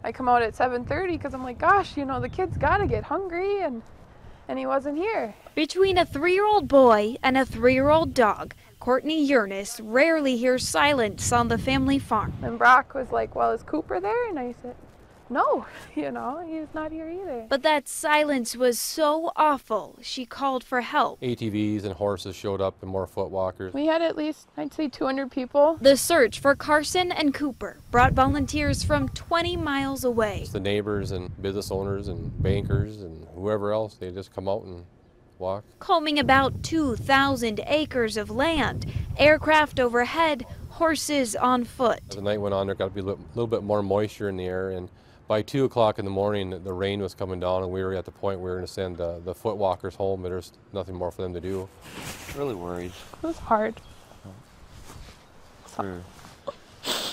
I come out at 7:30 because I'm like, gosh, you know, the kid's got to get hungry, and he wasn't here. Between a 3-year-old boy and a 3-year-old dog, Courtney Yurnis rarely hears silence on the family farm. And Brock was like, well, is Cooper there? And I said, no, you know, he's not here either. But that silence was so awful, she called for help. ATVs and horses showed up and more foot walkers. We had at least, I'd say, 200 people. The search for Carson and Cooper brought volunteers from 20 miles away. It's the neighbors and business owners and bankers and whoever else, they just come out and walk. Combing about 2,000 acres of land, aircraft overhead, horses on foot. As the night went on, there got to be a little bit more moisture in the air, and by 2 o'clock in the morning, the rain was coming down, and we were at the point where we were going to send the foot walkers home, but there's nothing more for them to do. Really worried. It was hard. For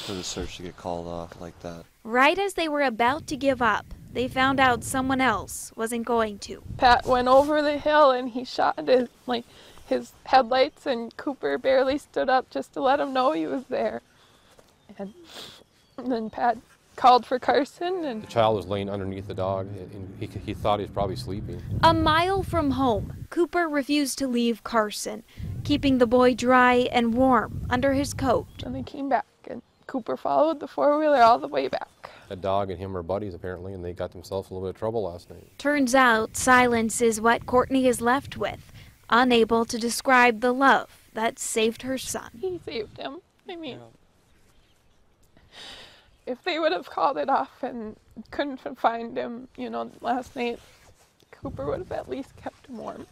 the search to get called off like that. Right as they were about to give up, they found out someone else wasn't going to. Pat went over the hill and he shot his headlights, and Cooper barely stood up just to let him know he was there. And then Pat called for Carson, and The child was laying underneath the dog, and he thought he was probably sleeping. A mile from home, Cooper refused to leave Carson, keeping the boy dry and warm under his coat. and they came back, and Cooper followed the four-wheeler all the way back. The dog and him are buddies apparently, and they got themselves in a little bit of trouble last night. Turns out silence is what Courtney is left with, unable to describe the love that saved her son. He saved him. I mean, if they would have called it off and couldn't find him, you know, last night, Cooper would have at least kept him warm.